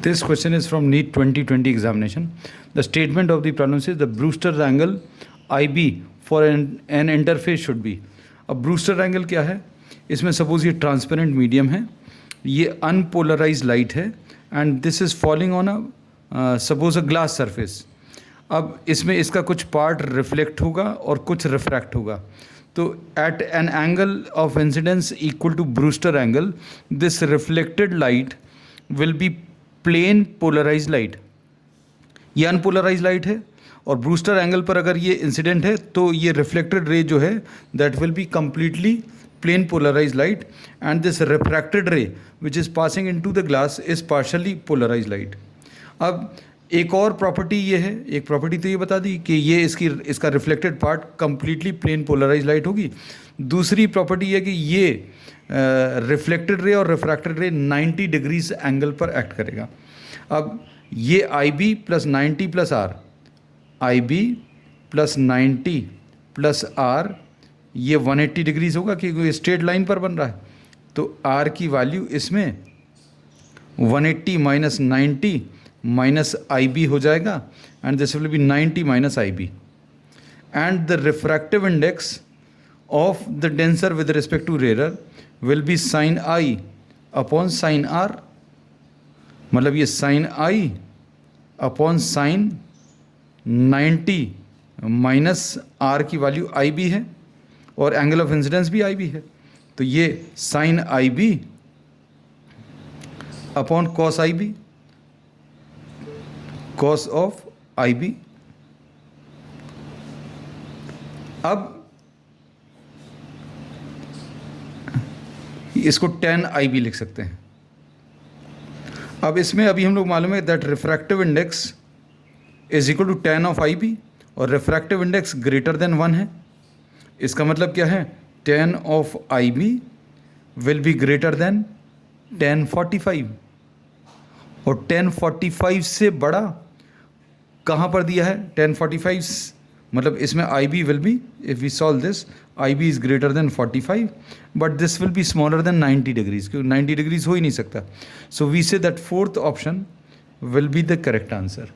This question is from NEET 2020 examination. The statement of the problem says the Brewster's angle IB for an interface should be. अब Brewster angle क्या है? इसमें suppose ये transparent medium है, ये unpolarise light है and this is falling on a suppose a glass surface. अब इसमें इसका कुछ पार्ट रिफ्लेक्ट होगा और कुछ रिफ्रैक्ट होगा. तो at an angle of incidence equal to Brewster angle this reflected light will be plane polarise light. ये अनपोलराइज लाइट है और ब्रूस्टर एंगल पर अगर ये इंसिडेंट है तो ये रिफ्लेक्टेड रे जो है that will be completely plane polarise light and this refracted ray which is passing into the glass is partially polarise light. अब एक और प्रॉपर्टी ये है, एक प्रॉपर्टी तो ये बता दी कि ये इसका reflected part completely plane polarise light होगी. दूसरी प्रॉपर्टी ये कि ये रिफ्लेक्टेड रे और रिफ्रैक्टेड रे 90 डिग्रीज एंगल पर एक्ट करेगा. अब ये I B plus 90 plus R, I B plus 90 plus R, ये 180 डिग्रीज होगा क्योंकि स्ट्रेट लाइन पर बन रहा है. तो आर की वैल्यू इसमें 180 माइनस 90 माइनस आई बी हो जाएगा and this will be 90 minus I B. And the refractive index of the denser with respect to rare will be sine I upon sine R. मतलब ये sine I upon sine 90 minus R की value I B है और angle of incidence भी आई B है. तो ये sine I B upon cos I B, cos of I B. अब इसको tan आई बी लिख सकते हैं. अब इसमें अभी हम लोग मालूम है that refractive index is equal to tan of I B और रिफ्रैक्टिव इंडेक्स ग्रेटर देन 1 है. इसका मतलब क्या है? tan of I B will be greater than tan 45 और tan 45 से बड़ा कहाँ पर दिया है? tan 45 मतलब इसमें I B will be, if we solve this, I B is greater than 45 but this will be smaller than 90 degrees, क्योंकि 90 डिग्रीज हो ही नहीं सकता. So we say that fourth option will be the correct answer.